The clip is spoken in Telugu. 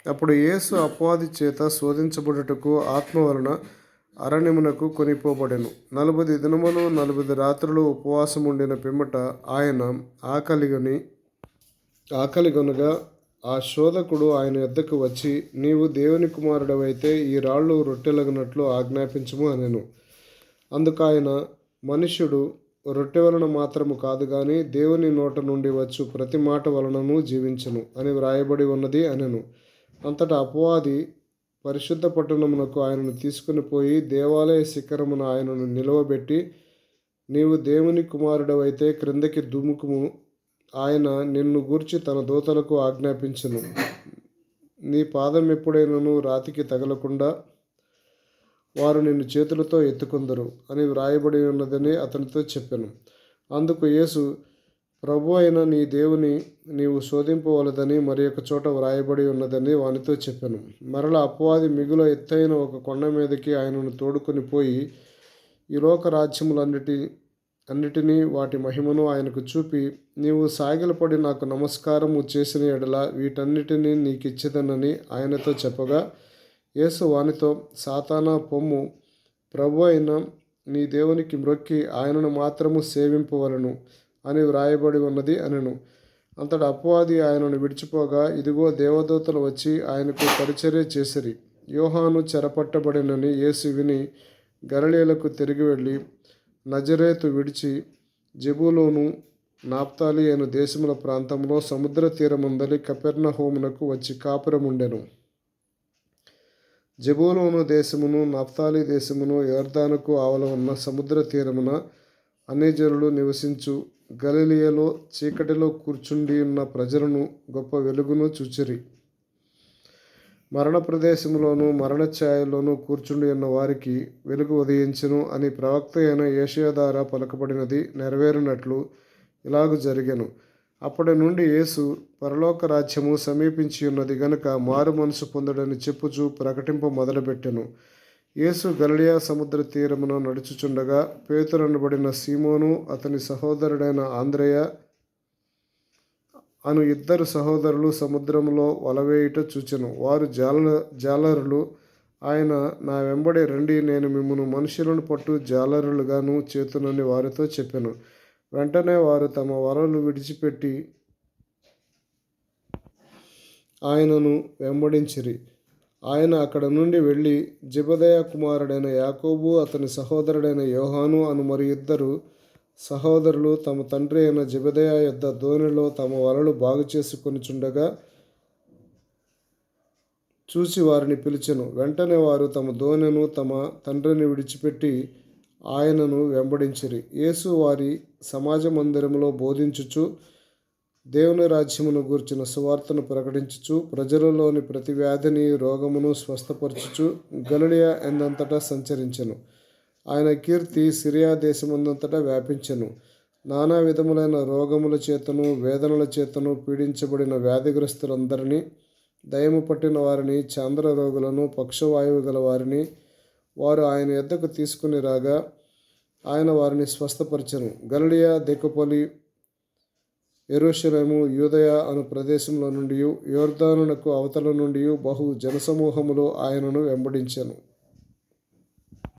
అప్పుడు యేసు అపవాది చేత శోధించబడుటకు ఆత్మ వలన అరణ్యమునకు కొనిపోబడెను. 40 దినములు 40 రాత్రులు ఉపవాసముండిన పిమ్మట ఆయన ఆకలిగొనగా ఆ శోధకుడు ఆయన యొద్దకు వచ్చి, నీవు దేవుని కుమారుడవైతే ఈ రాళ్ళు రొట్టెలగునట్లు ఆజ్ఞాపించుము అనెను. అందుకాయన, మనుష్యుడు రొట్టె వలన మాత్రము కాదు గాని దేవుని నోట నుండి వచ్చు ప్రతి మాట వలనను జీవించును అని వ్రాయబడి ఉన్నది అనెను. అంతటా అపవాది పరిశుద్ధ పట్టణమునకు ఆయనను తీసుకుని పోయి దేవాలయ శిఖరమున ఆయనను నిలువబెట్టి, నీవు దేవుని కుమారుడవైతే క్రిందకి దుముకుము, ఆయన నిన్ను గూర్చి తన దూతలకు ఆజ్ఞాపించును, నీ పాదం ఎప్పుడైనను రాతికి తగలకుండా వారు నిన్ను చేతులతో ఎత్తుకొందరు అని వ్రాయబడి ఉన్నదని అతనితో చెప్పెను. అందుకు యేసు, ప్రభు అయిన నీ దేవుని నీవు శోధింపవలదని మరి ఒక చోట వ్రాయబడి ఉన్నదని వానితో చెప్పెను. మరల అపవాది మిగుల ఎత్తైన ఒక కొండ మీదకి ఆయనను తోడుకొని పోయి ఈ లోక రాజ్యములన్నిటినీ వాటి మహిమను ఆయనకు చూపి, నీవు సాగిలపడి నాకు నమస్కారము చేసిన ఎడల వీటన్నిటినీ నీకిచ్చేదనని ఆయనతో చెప్పగా, యేసు వానితో, సాతానా పొమ్ము, ప్రభు అయిన నీ దేవునికి మ్రొక్కి ఆయనను మాత్రము సేవింపవలెను అని వ్రాయబడి ఉన్నది అనెను. అంతటా అపవాది ఆయనను విడిచిపోగా, ఇదిగో దేవదూతలు వచ్చి ఆయనకు పరిచర్య చేసిరి. యోహాను చెరపట్టబడినని యేసు విని గలిలయకు తిరిగి వెళ్ళి నజరేతు విడిచి జెబూలూను నప్తాలి అను దేశముల ప్రాంతంలో సముద్ర తీరమందలి కపెర్నహూమునకు వచ్చి కాపురముండెను. జెబూలూను దేశమును నప్తాలి దేశమును యొర్దానుకు ఆవల ఉన్న సముద్ర తీరమున అన్యజనులు నివసించు గలిలయలో చీకటిలో కూర్చుండి ఉన్న ప్రజలను గొప్ప వెలుగును చూచిరి. మరణ ప్రదేశములోను మరణఛాయలోను కూర్చుండి ఉన్న వారికి వెలుగు ఉదయించును అని ప్రవక్త అయిన యెషయా ద్వారా పలుకబడినది నెరవేరినట్లు ఇలాగు జరిగెను. అప్పటి నుండి యేసు, పరలోక రాజ్యము సమీపించి ఉన్నది గనుక మారు మనసు పొందుడని చెప్పుచూ ప్రకటింప మొదలుపెట్టెను. యేసు గలిలయ సముద్ర తీరమున నడుచుచుండగా పేతురనబడిన సీమోను అతని సహోదరుడైన అంద్రెయ అను 2 సహోదరులు సముద్రములో వలవేయుట చూచెను. వారు జాలరులు. ఆయన, నా వెంబడి రండి, నేను మిమ్మును మనుషులను పట్టు జాలరులుగాను చేతునని వారితో చెప్పెను. వెంటనే వారు తమ వలలు విడిచిపెట్టి ఆయనను వెంబడించిరి. ఆయన అక్కడ నుండి వెళ్ళి జెబెదయి కుమారుడైన యాకోబు అతని సహోదరుడైన యోహాను అను మరి 2 సహోదరులు తమ తండ్రి అయిన జెబెదయి యొద్ద దోణిలో తమ వలలు బాగు చేసుకొనుచుండగా చూసి వారిని పిలిచెను. వెంటనే వారు తమ దోణెను తమ తండ్రిని విడిచిపెట్టి ఆయనను వెంబడించిరి. యేసు వారి సమాజ మందిరములో బోధించుచు దేవుని రాజ్యమును గూర్చిన సువార్తను ప్రకటించుచు ప్రజలలోని ప్రతి వ్యాధిని రోగమును స్వస్థపరచుచు గలిలయ ఎందంతటా సంచరించెను. ఆయన కీర్తి సిరియా దేశమందంతటా వ్యాపించెను. నానా విధములైన రోగముల చేతను వేదనల చేతను పీడించబడిన వ్యాధిగ్రస్తులందరినీ, దయ్యము పట్టిన వారిని, చాంద్ర రోగులను, పక్షవాయువు గల వారిని వారు ఆయన యొద్దకు తీసుకుని రాగా ఆయన వారిని స్వస్థపరిచెను. గలిలయ, దెకపొలి, యెరూషలేము, యూదయ అను ప్రదేశముల నుండి యొర్దానునకు అవతల నుండి బహు జనసమూహములు ఆయనను వెంబడించెను.